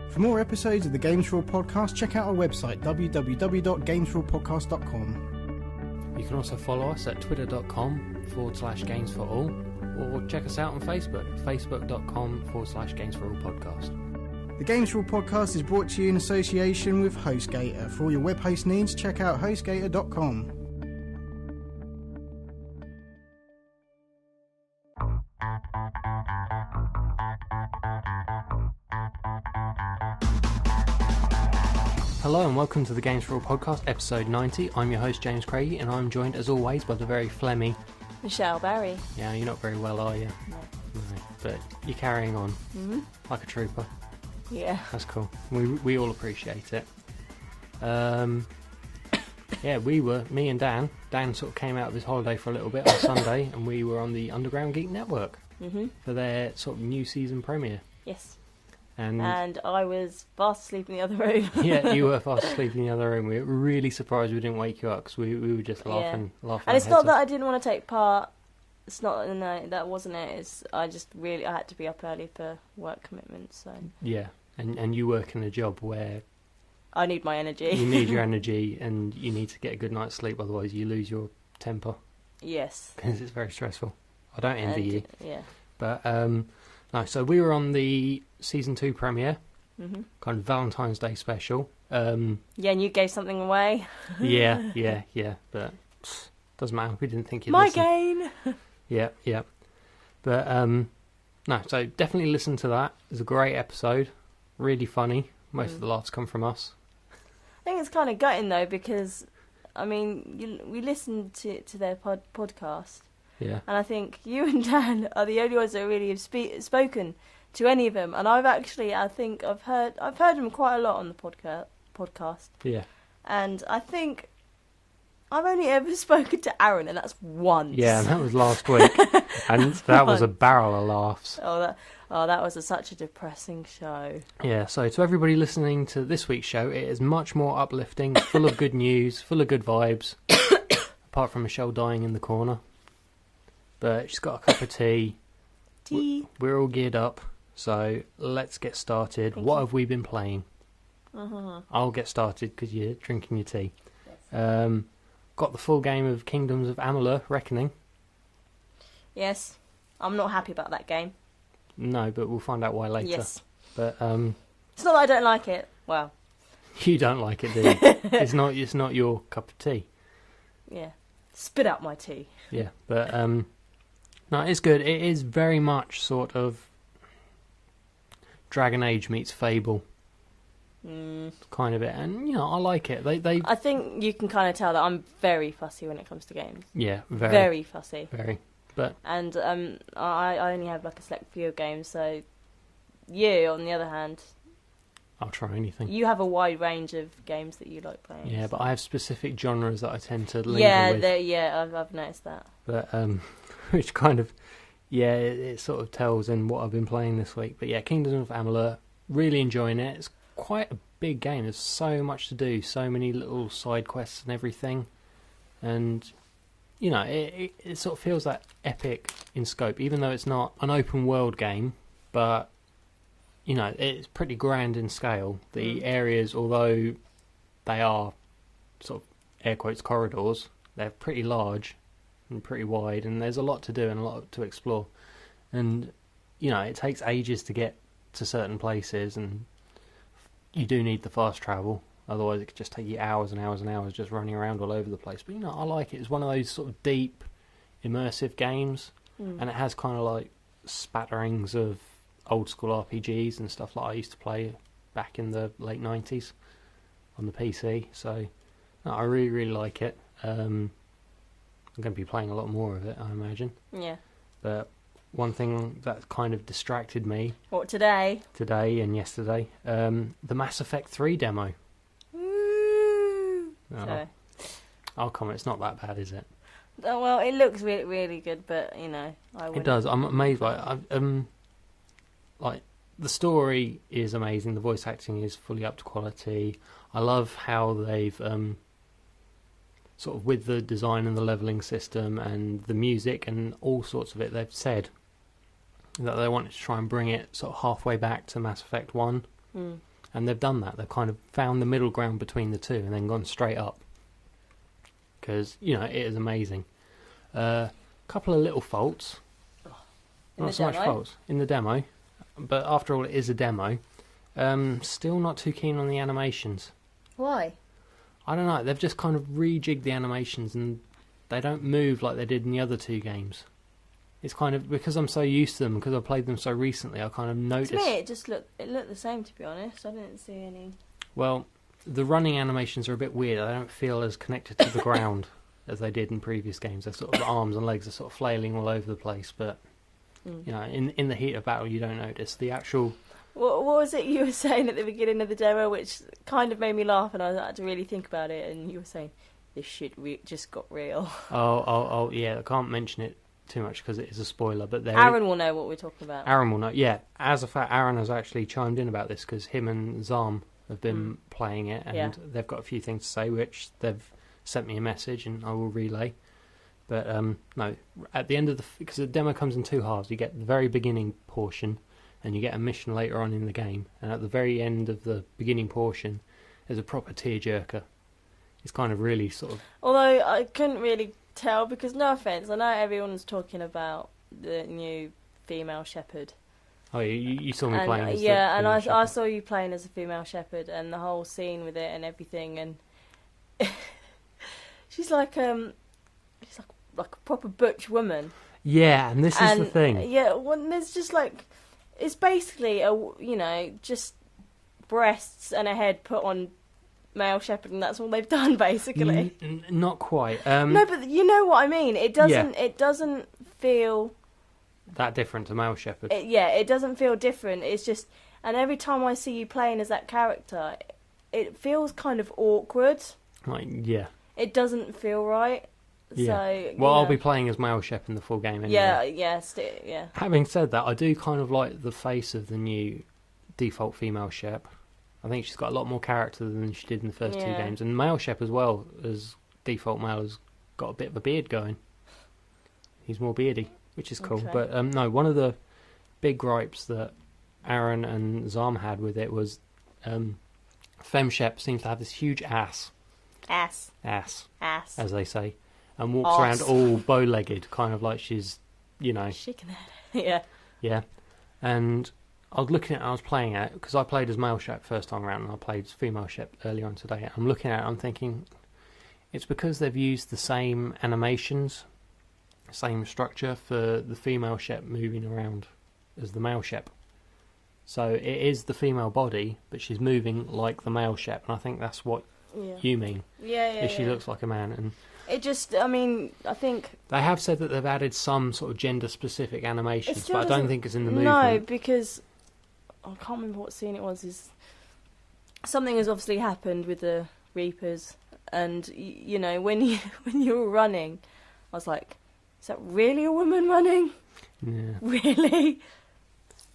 For more episodes of the Games4all podcast, check out our website www.games4all.podcast.com. You can also follow us at twitter.com/Games4all or check us out on Facebook, facebook.com/Games4all podcast. The Games4all podcast is brought to you in association with HostGator. For all your web host needs, check out hostgator.com. Hello and welcome to the Games4all podcast, episode 90. I'm your host James Craigie and I'm joined as always by the very phlegmy Michelle Barry. Yeah, you're not very well, are you? No. No, but you're carrying on like a trooper. Yeah. That's cool. We all appreciate it. Yeah, me and Dan sort of came out of his holiday for a little bit on Sunday and we were on the Underground Geek Network for their sort of new season premiere. Yes. And I was fast asleep in the other room. Yeah, you were fast asleep in the other room. We were really surprised we didn't wake you up because we were just laughing. And it's not that I didn't want to take part. It's not, no, that wasn't it. It's I had to be up early for work commitments. So yeah, and you work in a job where I need my energy. You need your energy, and you need to get a good night's sleep. Otherwise, you lose your temper. Yes, because it's very stressful. I don't envy you. Yeah, but no. So we were on the season 2 premiere, kind of Valentine's Day special. Yeah, and you gave something away. yeah. But doesn't matter. We didn't think you'd my listen. gain. Yeah. But no. So definitely listen to that. It's a great episode. Really funny. Most of the laughs come from us. I think it's kind of gutting though because, I mean, we listened to their podcast. Yeah. And I think you and Dan are the only ones that really have spoken to any of them. And I've actually, I think I've heard them quite a lot on the podcast. Yeah. And I think I've only ever spoken to Aaron, and that's once. Yeah, and that was last week, and that was a barrel of laughs. That was such a depressing show. Yeah. So to everybody listening to this week's show, it is much more uplifting, full of good news, full of good vibes. Apart from Michelle dying in the corner. But she's got a cup of tea. We're all geared up, so let's get started. What have we been playing? I'll get started because you're drinking your tea. Yes. Got the full game of Kingdoms of Amalur: Reckoning. Yes, I'm not happy about that game. No, but we'll find out why later. Yes, but it's not that I don't like it. Well, you don't like it, do you? It's not your cup of tea. Yeah, spit out my tea. Yeah, but no, it's good. It is very much sort of Dragon Age meets Fable. Kind of it, and I like it. They I think you can kind of tell that I'm very fussy when it comes to games. Yeah, very fussy. Very, but and I only have like a select few of games. So you, on the other hand, I'll try anything. You have a wide range of games that you like playing. Yeah, but I have specific genres that I tend to linger with. I've noticed that. But which kind of it sort of tells in what I've been playing this week. But yeah, Kingdoms of Amalur, really enjoying it. It's quite a big game. There's so much to do, so many little side quests and everything, and it sort of feels that epic in scope, even though it's not an open world game. But it's pretty grand in scale. The areas, although they are sort of air quotes corridors, they're pretty large and pretty wide, and there's a lot to do and a lot to explore. And it takes ages to get to certain places, and you do need the fast travel, otherwise it could just take you hours and hours and hours just running around all over the place. But I like it. It's one of those sort of deep, immersive games, and it has kind of like spatterings of old school RPGs and stuff like I used to play back in the late 90s on the PC. So I really, really like it. I'm going to be playing a lot more of it, I imagine. Yeah. But one thing that kind of distracted me... What, today? Today and yesterday. The Mass Effect 3 demo. Woo! Oh. I'll comment, it's not that bad, is it? Oh, well, it looks really, really good, but, I wouldn't... It does. I'm amazed by it. Like, the story is amazing. The voice acting is fully up to quality. I love how they've... sort of with the design and the levelling system and the music and all sorts of it, they've said that they wanted to try and bring it sort of halfway back to Mass Effect 1. And they've done that. They've kind of found the middle ground between the two and then gone straight up. Because, it is amazing. Couple of little faults. Not so much faults in the demo. But after all, it is a demo. Still not too keen on the animations. Why? I don't know. They've just kind of rejigged the animations and they don't move like they did in the other two games. It's kind of, because I'm so used to them, because I've played them so recently, I kind of noticed... To me, it looked the same, to be honest. I didn't see any... Well, the running animations are a bit weird. I don't feel as connected to the ground as they did in previous games. Their sort of arms and legs are sort of flailing all over the place, but, in the heat of battle, you don't notice. The actual... What was it you were saying at the beginning of the demo, which kind of made me laugh, and I had to really think about it, and you were saying, this shit just got real. Oh, yeah, I can't mention it too much because it is a spoiler, but Aaron will know what we're talking about. Aaron will know, yeah. As a fact, Aaron has actually chimed in about this because him and Zarm have been playing it, and they've got a few things to say, which they've sent me a message, and I will relay. But, no, at the end of because the demo comes in two halves. You get the very beginning portion, and you get a mission later on in the game. And at the very end of the beginning portion, there's a proper tearjerker. It's kind of really sort of... Although I couldn't really tell, because no offence, I know everyone's talking about the new female shepherd. Oh, you saw me playing as I saw you playing as a female shepherd, and the whole scene with it and everything, and she's like a proper butch woman. Yeah, and this is the thing. Yeah, well, there's just like... It's basically, just breasts and a head put on male shepherd, and that's all they've done, basically. Not quite. No, but you know what I mean. It doesn't. Yeah. It doesn't feel that different to male shepherd. It doesn't feel different. It's just, and every time I see you playing as that character, it feels kind of awkward. It doesn't feel right. Yeah. So, I'll be playing as male shepherd in the full game anyway. Yeah. Having said that, I do kind of like the face of the new default female shep. I think she's got a lot more character than she did in the first two games. And male shep as well, as default male, has got a bit of a beard going. He's more beardy, which is cool. Okay. But no, one of the big gripes that Aaron and Zarm had with it was Fem shep seems to have this huge ass. Ass. As they say. And walks around all bow-legged, kind of like she's, shaking her head. Yeah. And I was looking at it, I was playing it, because I played as male shep first time around, and I played as female shep earlier on today. I'm looking at it, I'm thinking, it's because they've used the same animations, same structure for the female shep moving around as the male shep. So it is the female body, but she's moving like the male shep, and I think that's what you mean. She looks like a man, and... It just, I think... They have said that they've added some sort of gender-specific animations, but I don't think it's in the movement. No, because... I can't remember what scene it was. Something has obviously happened with the Reapers, and, when you were running, I was like, is that really a woman running? Yeah. Really?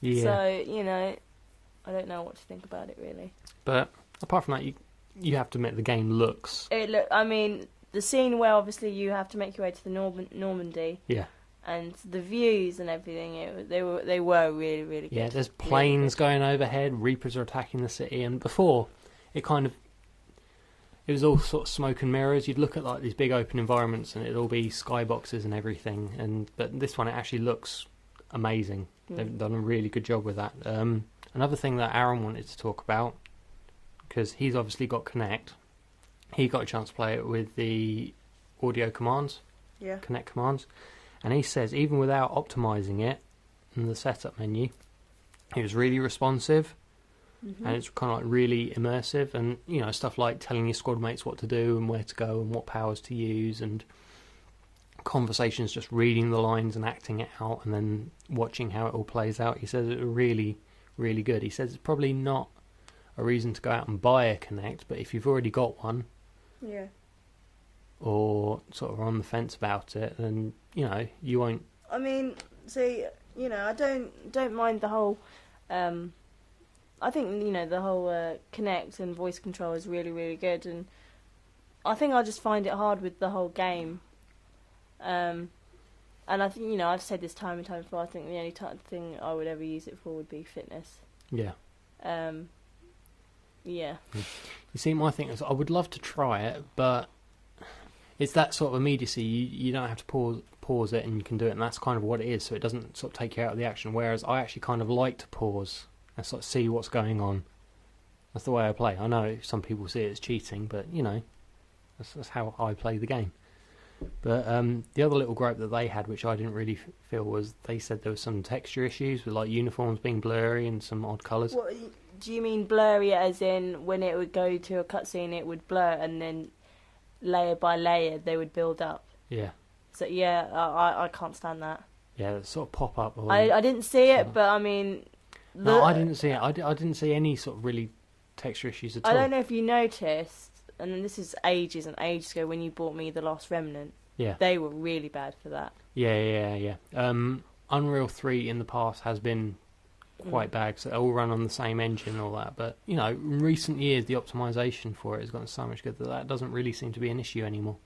Yeah. So, I don't know what to think about it, really. But, apart from that, you have to admit the game looks... The scene where obviously you have to make your way to the Normandy, and the views and everything, they were really, really good. Yeah, there's planes going overhead, Reapers are attacking the city, and before it was all sort of smoke and mirrors. You'd look at like these big open environments, and it'd all be skyboxes and everything. But this one, it actually looks amazing. They've done a really good job with that. Another thing that Aaron wanted to talk about, because he's obviously got Kinect. He got a chance to play it with the audio commands, Kinect commands, and he says even without optimising it in the setup menu, it was really responsive, and it's kind of like really immersive, and stuff like telling your squad mates what to do and where to go and what powers to use, and conversations, just reading the lines and acting it out, and then watching how it all plays out. He says it was really, really good. He says it's probably not a reason to go out and buy a Kinect, but if you've already got one, or sort of on the fence about it, then you won't. I mean, see, I don't mind the whole. I think the whole Kinect and voice control is really, really good, and I think I just find it hard with the whole game. And I think I've said this time and time before. I think the only thing I would ever use it for would be fitness. Yeah. Yeah. You see, my thing is, I would love to try it, but it's that sort of immediacy. You don't have to pause it, and you can do it, and that's kind of what it is. So it doesn't sort of take you out of the action. Whereas I actually kind of like to pause and sort of see what's going on. That's the way I play. I know some people see it as cheating, but that's how I play the game. But the other little gripe that they had, which I didn't really feel, was they said there was some texture issues with like uniforms being blurry and some odd colours. What, do you mean blurry as in when it would go to a cutscene it would blur and then layer by layer they would build up? Yeah. So yeah, I can't stand that. Yeah, sort of pop up. I didn't see it, but I mean... No, I didn't see it. I didn't see any sort of really texture issues at all. I don't know if you noticed, and this is ages and ages ago when you bought me The Last Remnant. Yeah. They were really bad for that. Yeah. Unreal 3 in the past has been quite bad, so they all run on the same engine and all that. But, in recent years, the optimisation for it has gotten so much good that doesn't really seem to be an issue anymore.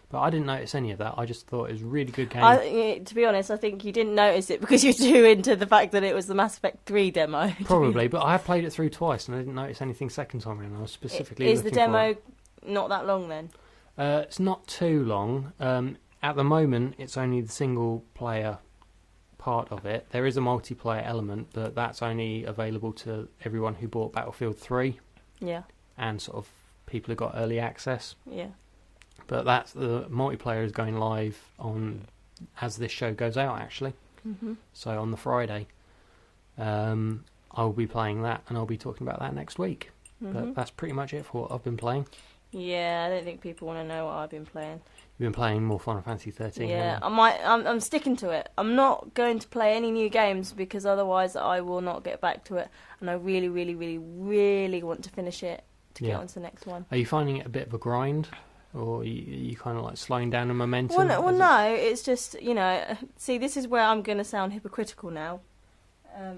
But I didn't notice any of that. I just thought it was a really good game. To be honest, I think you didn't notice it because you're too into the fact that it was the Mass Effect 3 demo. Probably, but I have played it through twice and I didn't notice anything second time around. I was specifically looking for it. Is the demo not that long then? It's not too long. At the moment, it's only the single-player part of it. There is a multiplayer element, but that's only available to everyone who bought Battlefield 3. Yeah. And sort of people who got early access. Yeah. But the multiplayer is going live on as this show goes out, actually. Mm-hmm. So on the Friday, I'll be playing that, and I'll be talking about that next week. Mm-hmm. But that's pretty much it for what I've been playing. Yeah, I don't think people want to know what I've been playing. You've been playing more Final Fantasy 13. Yeah, I'm sticking to it. I'm not going to play any new games because otherwise I will not get back to it. And I really, really, really, really want to finish it to get on to the next one. Are you finding it a bit of a grind? Or are you kind of like slowing down the momentum? Well, no, it's just, see, this is where I'm going to sound hypocritical now. I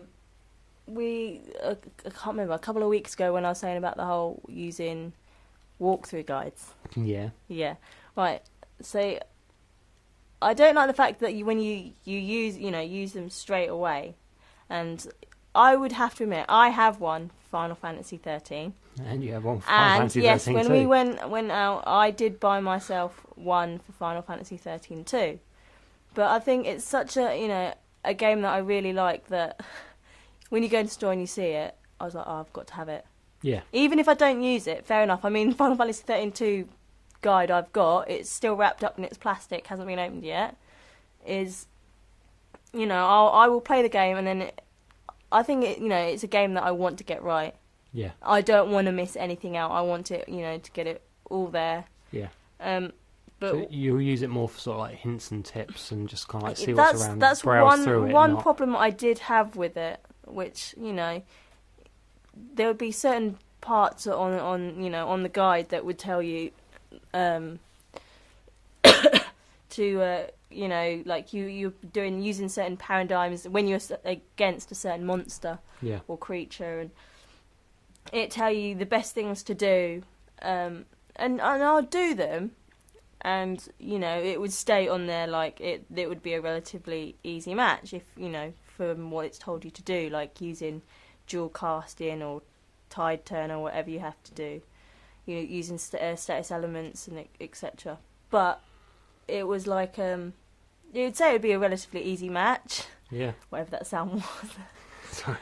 can't remember, a couple of weeks ago when I was saying about the whole using walkthrough guides. Yeah. Yeah, right. So I don't like the fact that when you use them straight away. And I would have to admit, I have one Final Fantasy 13. And you have one for Final Fantasy 13 yes, when too. we went out, I did buy myself one for Final Fantasy 13 too. But I think it's such a game that I really like that when you go to the store and you see it, I was like, oh, I've got to have it. Yeah. Even if I don't use it, fair enough. I mean, Final Fantasy 13 2 guide I've got, it's still wrapped up in its plastic, hasn't been opened yet. I will play the game and then I think it's a game that I want to get right. Yeah. I don't want to miss anything out. I want it, to get it all there. Yeah. But so you'll use it more for sort of like hints and tips and just kind of like see what's around. That's browse through one problem I did have with it, which there would be certain parts on the guide that would tell you to like you're using certain paradigms when you're against a certain monster or creature, and it tell you the best things to do, and I'll do them, and it would stay on there like it would be a relatively easy match if from what it's told you to do, like using dual casting or tide turn or whatever you have to do, using status elements and etc. But it was like you'd say it would be a relatively easy match. Yeah. Whatever that sound was. Sorry.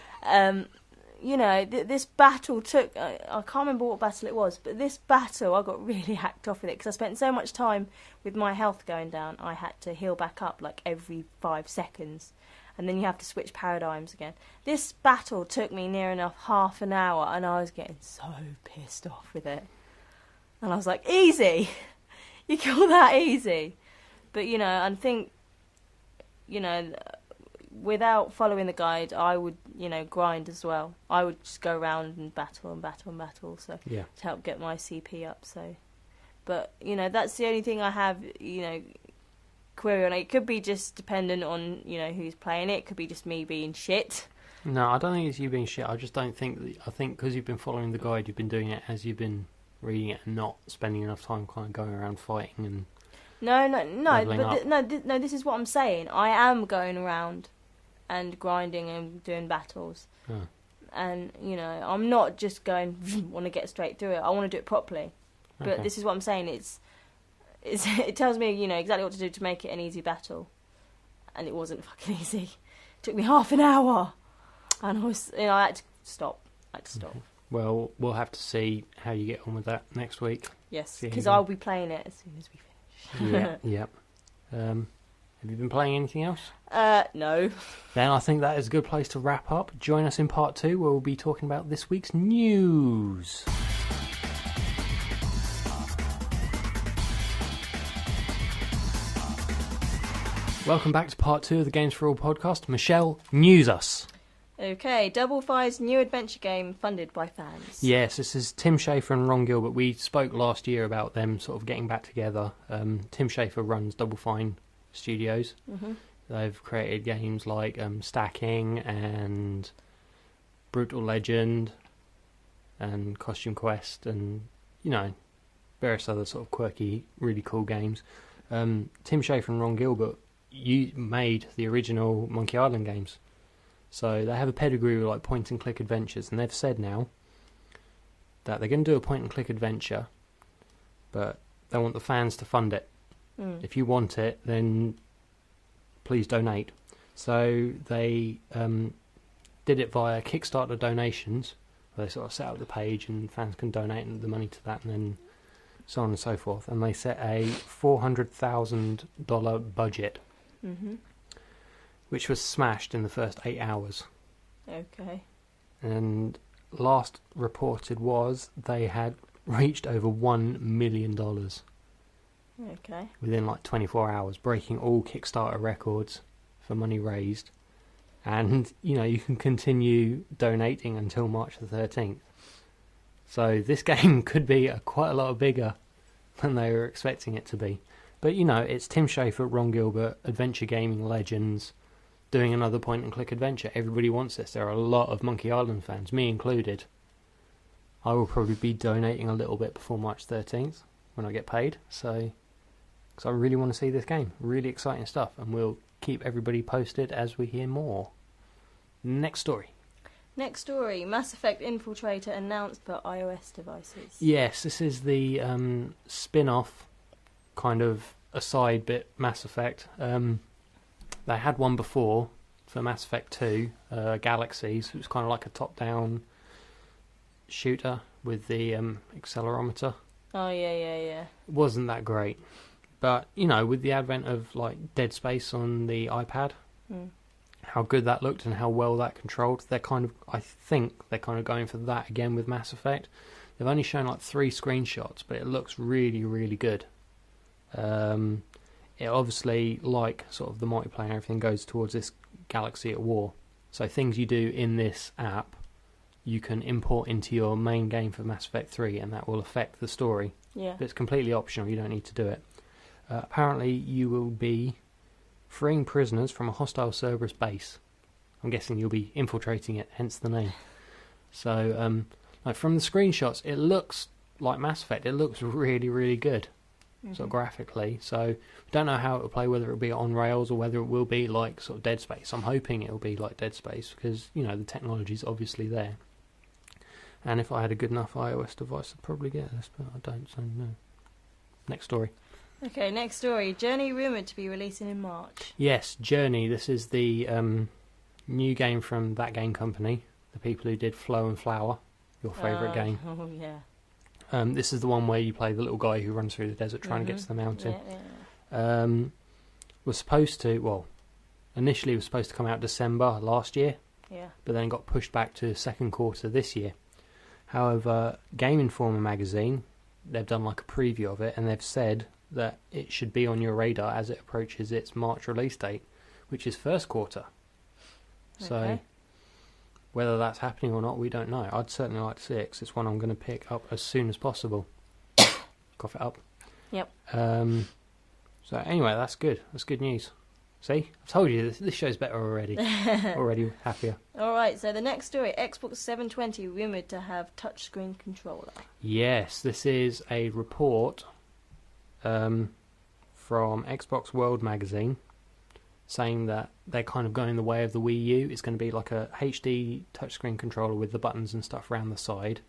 This battle took... I can't remember what battle it was, but this battle, I got really hacked off with it because I spent so much time with my health going down, I had to heal back up like every 5 seconds. And then you have to switch paradigms again. This battle took me near enough half an hour, and I was getting so pissed off with it. And I was like, easy! You call that easy? But, I think, without following the guide, I would, grind as well. I would just go around and battle, so to help get my CP up. So, but that's the only thing I have, query on it. It could be just dependent on who's playing it. It could be just me being shit. No, I don't think it's you being shit. I just don't think. I think because you've been following the guide, you've been doing it as you've been reading it and not spending enough time kind of going around fighting and. No. This is what I'm saying. I am going around and grinding and doing battles. And, you know, I'm not just going, want to get straight through it. I want to do it properly. But this is what I'm saying. It tells me, you know, exactly what to do to make it an easy battle. And it wasn't fucking easy. It took me half an hour. And I had to stop. Well, we'll have to see how you get on with that next week. Yes, because I'll be playing it as soon as we finish. Yeah. Have you been playing anything else? No. Then I think that is a good place to wrap up. Join us in part 2 where we'll be talking about this week's news. Welcome back to part 2 of the Games4all podcast. Michelle, news us. Okay, Double Fire's new adventure game funded by fans. Yes, this is Tim Schafer and Ron Gilbert. We spoke last year about them sort of getting back together. Tim Schafer runs Double Fine Studios. Mm-hmm. They've created games like Stacking and Brutal Legend and Costume Quest and, you know, various other sort of quirky, really cool games. Tim Schafer and Ron Gilbert made the original Monkey Island games. So they have a pedigree with like point and click adventures, and they've said now that they're going to do a point and click adventure, but they want the fans to fund it. If you want it, then please donate. So they did it via Kickstarter donations, where they sort of set up the page and fans can donate the money to that, and then so on and so forth. And they set a $400,000 budget, which was smashed in the first 8 hours. Okay. And last reported was they had reached over $1 million. Okay. Within like 24 hours, breaking all Kickstarter records for money raised. And, you know, you can continue donating until March the 13th. So this game could be quite a lot bigger than they were expecting it to be. But, you know, it's Tim Schafer, Ron Gilbert, adventure gaming legends, doing another point-and-click adventure. Everybody wants this. There are a lot of Monkey Island fans, me included. I will probably be donating a little bit before March 13th when I get paid. So, because I really want to see this game. Really exciting stuff. And we'll keep everybody posted as we hear more. Next story. Next story. Mass Effect Infiltrator announced for iOS devices. Yes, this is the spin-off, kind of a side bit, Mass Effect. They had one before for Mass Effect 2, Galaxies. It was kind of like a top-down shooter with the accelerometer. Oh, yeah. It wasn't that great. But, you know, with the advent of, like, Dead Space on the iPad, how good that looked and how well that controlled, I think they're kind of going for that again with Mass Effect. They've only shown, like, 3 screenshots, but it looks really, really good. It obviously, like sort of the multiplayer and everything, goes towards this Galaxy at War. So things you do in this app, you can import into your main game for Mass Effect 3, and that will affect the story. Yeah. But it's completely optional, you don't need to do it. Apparently you will be freeing prisoners from a hostile Cerberus base. I'm guessing you'll be infiltrating it, hence the name. So, like from the screenshots, it looks like Mass Effect. It looks really, really good. Sort of graphically, so we don't know how it will play, whether it will be on rails or whether it will be like sort of Dead Space. I'm hoping it will be like Dead Space because, you know, the technology's obviously there. And if I had a good enough iOS device, I'd probably get this, but I don't, so no. Next story. Okay, next story. Journey rumoured to be releasing in March. Yes, Journey. This is the new game from that game company, the people who did Flow and Flower, your favourite game. Oh, yeah. This is the one where you play the little guy who runs through the desert trying to get to the mountain. Yeah. Was supposed to, initially was supposed to come out December last year, but then got pushed back to second quarter this year. However, Game Informer magazine, they've done like a preview of it, and they've said that it should be on your radar as it approaches its March release date, which is first quarter. So whether that's happening or not, we don't know. I'd certainly like to see it, because it's one I'm going to pick up as soon as possible. Cough it up. Yep. So anyway, that's good. That's good news. See? I told you, this show's better already. Already happier. Alright, so the next story, Xbox 720 rumoured to have touchscreen controller. Yes, this is a report from Xbox World magazine saying that they're kind of going the way of the Wii U. It's going to be like a HD touchscreen controller with the buttons and stuff around the side.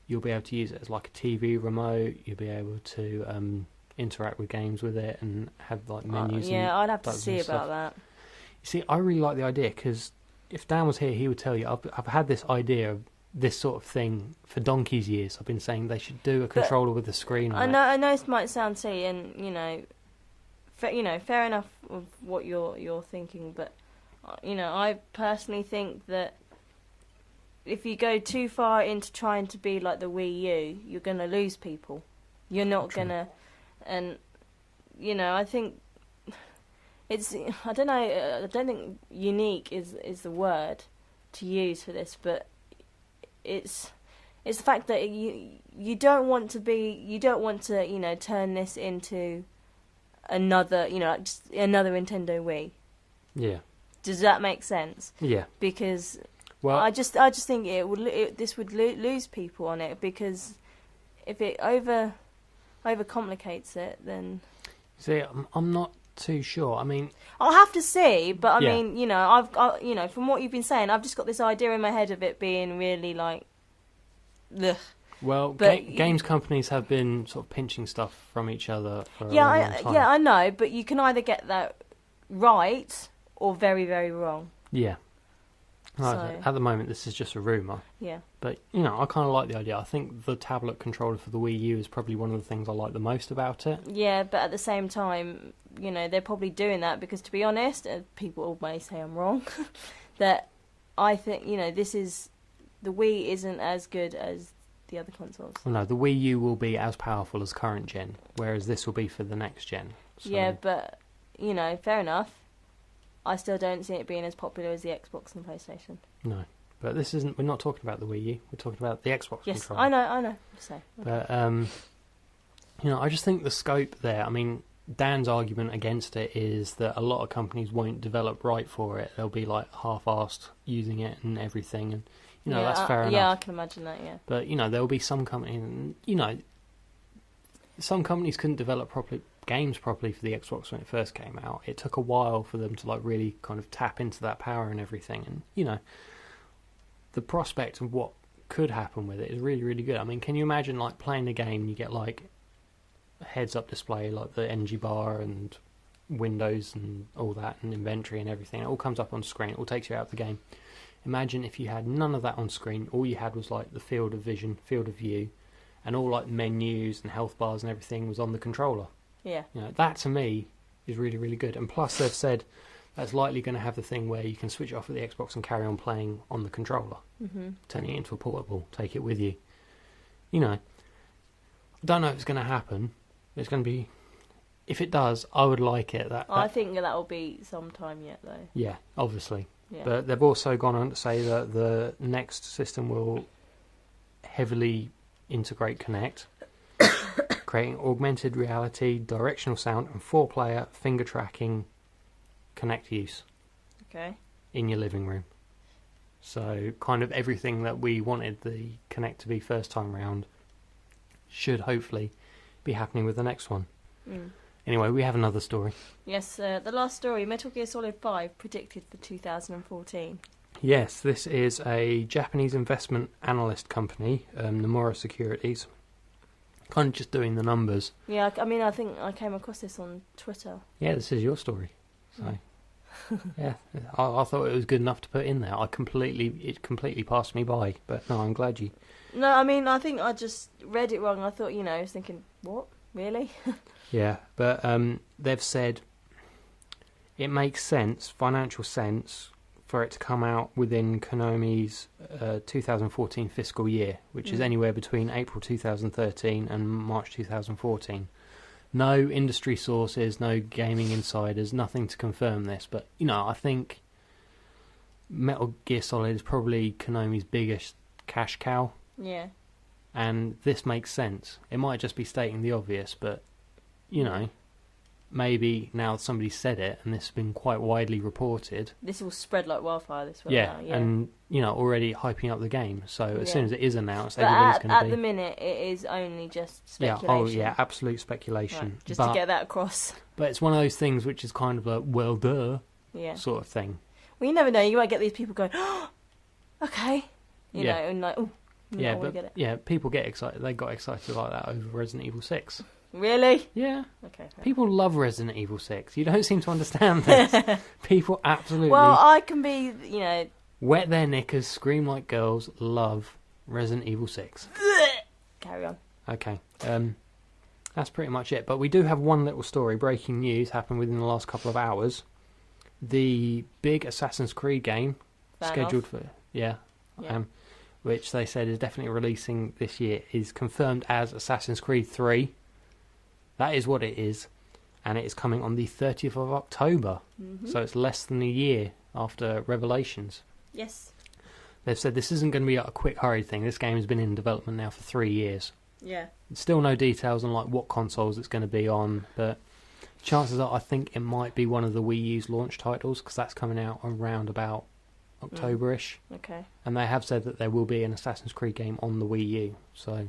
You'll be able to use it as like a TV remote. You'll be able to interact with games with it and have like menus. Yeah, I'd have to buttons see and about stuff. that. You see, I really like the idea because if Dan was here, he would tell you, I've had this idea of this sort of thing for donkey's years. I've been saying they should do a controller with a screen on it. I know this might sound silly, and fair enough with what you're thinking, but I personally think that if you go too far into trying to be like the Wii U, you're going to lose people. You're not going to, and I think it's, I don't know, I don't think unique is the word to use for this, but it's the fact that you don't want to turn this into another just another Nintendo Wii. Yeah. Does that make sense? Yeah. Because well, I just think this would lose people on it, because if it over complicates it, then see, I'm not too sure. I mean, I'll have to see, but I mean, I've from what you've been saying, I've just got this idea in my head of it being really like, ugh. Well, games companies have been sort of pinching stuff from each other for a long time. Yeah, I know, but you can either get that right or very, very wrong. Yeah. So, at the moment, this is just a rumour. Yeah. But, I kind of like the idea. I think the tablet controller for the Wii U is probably one of the things I like the most about it. Yeah, but at the same time, they're probably doing that because, to be honest, people may say I'm wrong, that I think, the Wii isn't as good as the other consoles. Well, no, the Wii U will be as powerful as current gen, whereas this will be for the next gen. So. Yeah, but, fair enough. I still don't see it being as popular as the Xbox and the PlayStation. No, but this isn't. We're not talking about the Wii U. We're talking about the Xbox yes, controller. I know. So, okay. But I just think the scope there. I mean, Dan's argument against it is that a lot of companies won't develop right for it. They'll be like half-assed using it and everything, and that's fair enough. Yeah, I can imagine that. Yeah, but there'll be some companies. Some companies couldn't develop games properly for the Xbox when it first came out. It took a while for them to like really kind of tap into that power and everything, and the prospect of what could happen with it is really, really good. I mean, can you imagine like playing a game and you get like a heads-up display like the energy bar and windows and all that and inventory and everything? It all comes up on screen. It all takes you out of the game. Imagine if you had none of that on screen. All you had was like the field of vision, field of view, and all like menus and health bars and everything was on the controller. Yeah. That to me is really, really good. And plus they've said that's likely going to have the thing where you can switch it off at the Xbox and carry on playing on the controller. Mm-hmm. Turn it into a portable, take it with you. I don't know if it's going to happen. It's going to be... If it does, I would like it. I think that will be sometime yet, though. Yeah, obviously. Yeah. But they've also gone on to say that the next system will heavily integrate Kinect, creating augmented reality, directional sound, and 4-player finger tracking Kinect use. Okay. In your living room. So kind of everything that we wanted the Kinect to be first time round should hopefully be happening with the next one. Anyway, we have another story. Yes, the last story, Metal Gear Solid 5 predicted for 2014. Yes, this is a Japanese investment analyst company, Nomura Securities. Kind of just doing the numbers. Yeah, I mean, I think I came across this on Twitter. Yeah, this is your story. So, yeah, I thought it was good enough to put in there. It completely passed me by, but no, I'm glad you... No, I mean, I think I just read it wrong. I thought, I was thinking, what? Really? Yeah, but they've said it makes sense, financial sense, for it to come out within Konami's 2014 fiscal year, which is anywhere between April 2013 and March 2014. No industry sources, no gaming insiders, nothing to confirm this, but, I think Metal Gear Solid is probably Konami's biggest cash cow. Yeah. And this makes sense. It might just be stating the obvious, but, maybe now somebody said it, and this has been quite widely reported. This will spread like wildfire. This will Yeah, now, yeah. and already hyping up the game. So as soon as it is announced, but everybody's going to be. At the minute, it is only just speculation. Yeah, absolute speculation. Right, just to get that across. But it's one of those things which is kind of a well, duh, sort of thing. Well, you never know. You might get these people going, oh, okay, you know, and like, oh, yeah, but people get excited. They got excited like that over Resident Evil 6. Really? Yeah. Okay. People love Resident Evil 6. You don't seem to understand this. People absolutely. Well, I can be, wet their knickers, scream like girls, love Resident Evil 6. Carry on. Okay. That's pretty much it. But we do have one little story. Breaking news happened within the last couple of hours. The big Assassin's Creed game scheduled for which they said is definitely releasing this year, is confirmed as Assassin's Creed 3. That is what it is, and it is coming on the 30th of October. Mm-hmm. So it's less than a year after Revelations. Yes. They've said this isn't going to be a quick hurry thing. This game has been in development now for 3 years. Yeah. Still no details on what consoles it's going to be on, but chances are I think it might be one of the Wii U's launch titles, because that's coming out around about October-ish. Okay. And they have said that there will be an Assassin's Creed game on the Wii U, so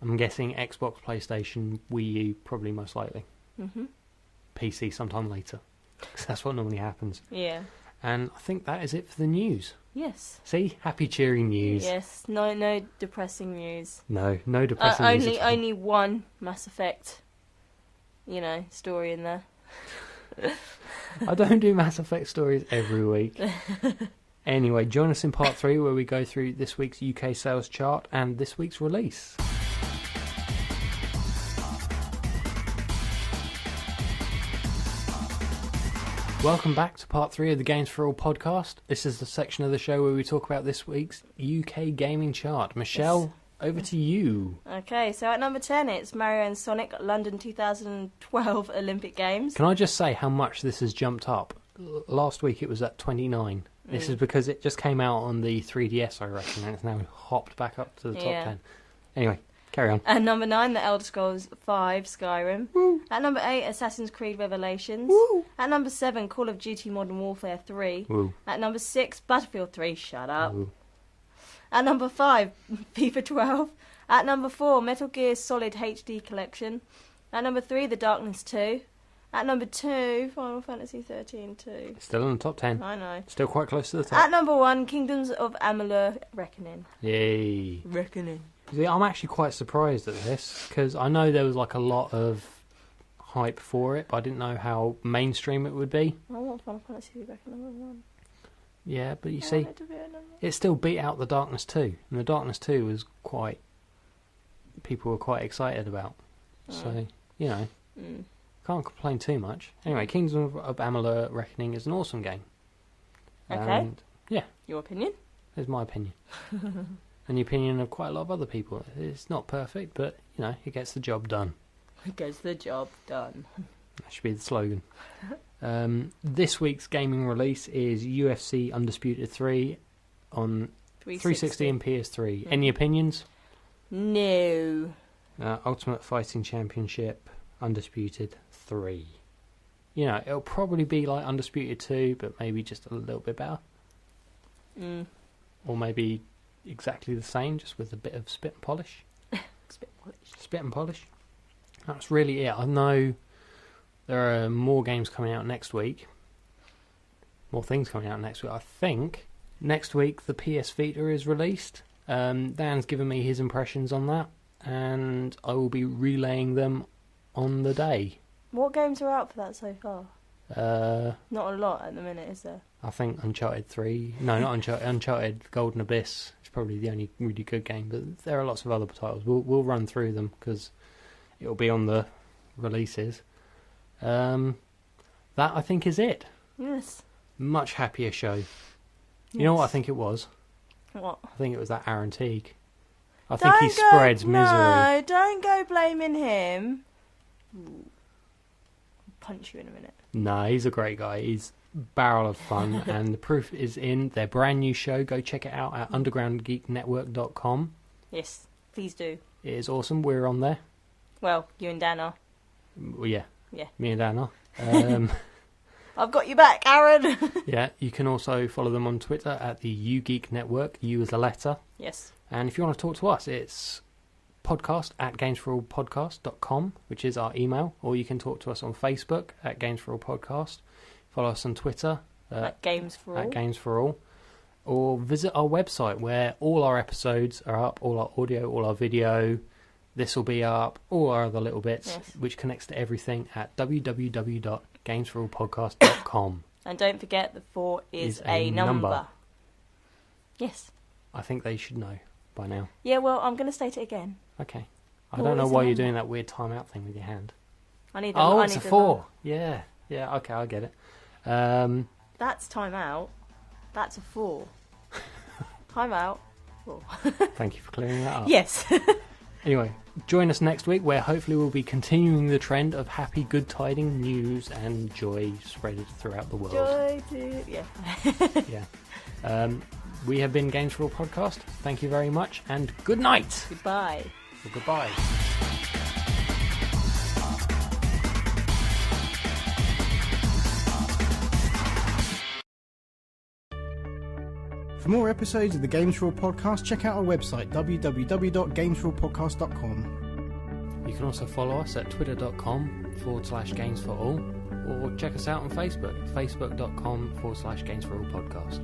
I'm guessing Xbox, PlayStation, Wii U, probably most likely. Mm-hmm. PC sometime later, because that's what normally happens. Yeah. And I think that is it for the news. Yes. See? Happy, cheery news. Yes. No depressing news. No depressing news. Only one Mass Effect, story in there. I don't do Mass Effect stories every week. Anyway, join us in part 3 where we go through this week's UK sales chart and this week's release. Welcome back to part 3 of the Games4all podcast. This is the section of the show where we talk about this week's UK gaming chart. Michelle, over to you. Okay, so at number 10 it's Mario and Sonic London 2012 Olympic Games. Can I just say how much this has jumped up? Last week it was at 29. This is because it just came out on the 3DS, I reckon, and it's now hopped back up to the top 10. Anyway, carry on. At number 9, The Elder Scrolls V Skyrim. Woo. At number 8, Assassin's Creed Revelations. Woo. At number 7, Call of Duty Modern Warfare 3. Woo. At number 6, Battlefield 3. Shut up. Woo. At number 5, FIFA 12. At number 4, Metal Gear Solid HD Collection. At number 3, The Darkness 2. At number 2, Final Fantasy 13 2. Still in the top 10. I know. Still quite close to the top. At number 1, Kingdoms of Amalur Reckoning. Yay. Reckoning. See, I'm actually quite surprised at this, because I know there was a lot of hype for it, but I didn't know how mainstream it would be. I want Final Fantasy to be back at number 1. Yeah, but you see, it still beat out The Darkness 2, and The Darkness 2 was people were quite excited about. So, can't complain too much. Anyway, Kingdom of Amalur Reckoning is an awesome game. Okay. And, yeah. Your opinion? Is my opinion. And the opinion of quite a lot of other people. It's not perfect, but, it gets the job done. It gets the job done. That should be the slogan. This week's gaming release is UFC Undisputed 3 on 360 and PS3. Any opinions? No. Ultimate Fighting Championship Undisputed 3. It'll probably be like Undisputed 2, but maybe just a little bit better. Or maybe exactly the same, just with a bit of spit and polish. Spit and polish. That's really it. I know there are more games coming out next week. More things coming out next week. I think next week the PS Vita is released. Dan's given me his impressions on that, and I will be relaying them on the day. What games are out for that so far? Not a lot at the minute, is there? I think Uncharted 3. No, not Uncharted. Uncharted Golden Abyss is probably the only really good game, but there are lots of other titles. We'll run through them because it'll be on the releases. That I think is it. Yes. Much happier show. You know what I think it was? What? I think it was that Aaron Teague. I think he spreads misery. No, don't go blaming him. I'll punch you in a minute. No, he's a great guy. He's a barrel of fun, and the proof is in their brand new show. Go check it out at undergroundgeeknetwork.com. Yes, please do. It is awesome. We're on there. Well, you and Dan are. Well, yeah, Yeah. Me and Anna. I've got you back, Aaron. Yeah, you can also follow them on Twitter at the UGeek Network, U as a letter. Yes. And if you want to talk to us, it's podcast@games4allpodcast.com, which is our email, or you can talk to us on Facebook at Games4all Podcast. Follow us on Twitter At Games4all. at Games4all, or visit our website where all our episodes are up, all our audio, all our video. This will be up, all our other little bits, Yes. which connects to everything at www.games4allpodcast.com. And don't forget the 4 is a number. Yes. I think they should know by now. Yeah, well, I'm going to state it again. Okay. I 4 don't know is a why you're number. doing that weird timeout thing with your hand. I need Oh, I it's a need 4. Yeah. Yeah, okay, I get it. That's time out. That's a 4. Time out. 4. Thank you for clearing that up. Yes. Anyway, join us next week where hopefully we'll be continuing the trend of happy, good tiding news and joy spread throughout the world. Joy to... Yeah. Yeah. We have been Games for All Podcast. Thank you very much and good night. Goodbye. Or goodbye. For more episodes of the Games4all podcast, check out our website www.games4allpodcast.com. You can also follow us at twitter.com/Games4all or check us out on Facebook, facebook.com/Games4all Podcast.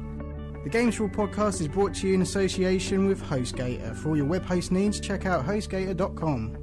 The Games4all podcast is brought to you in association with HostGator. For all your web host needs, check out hostgator.com.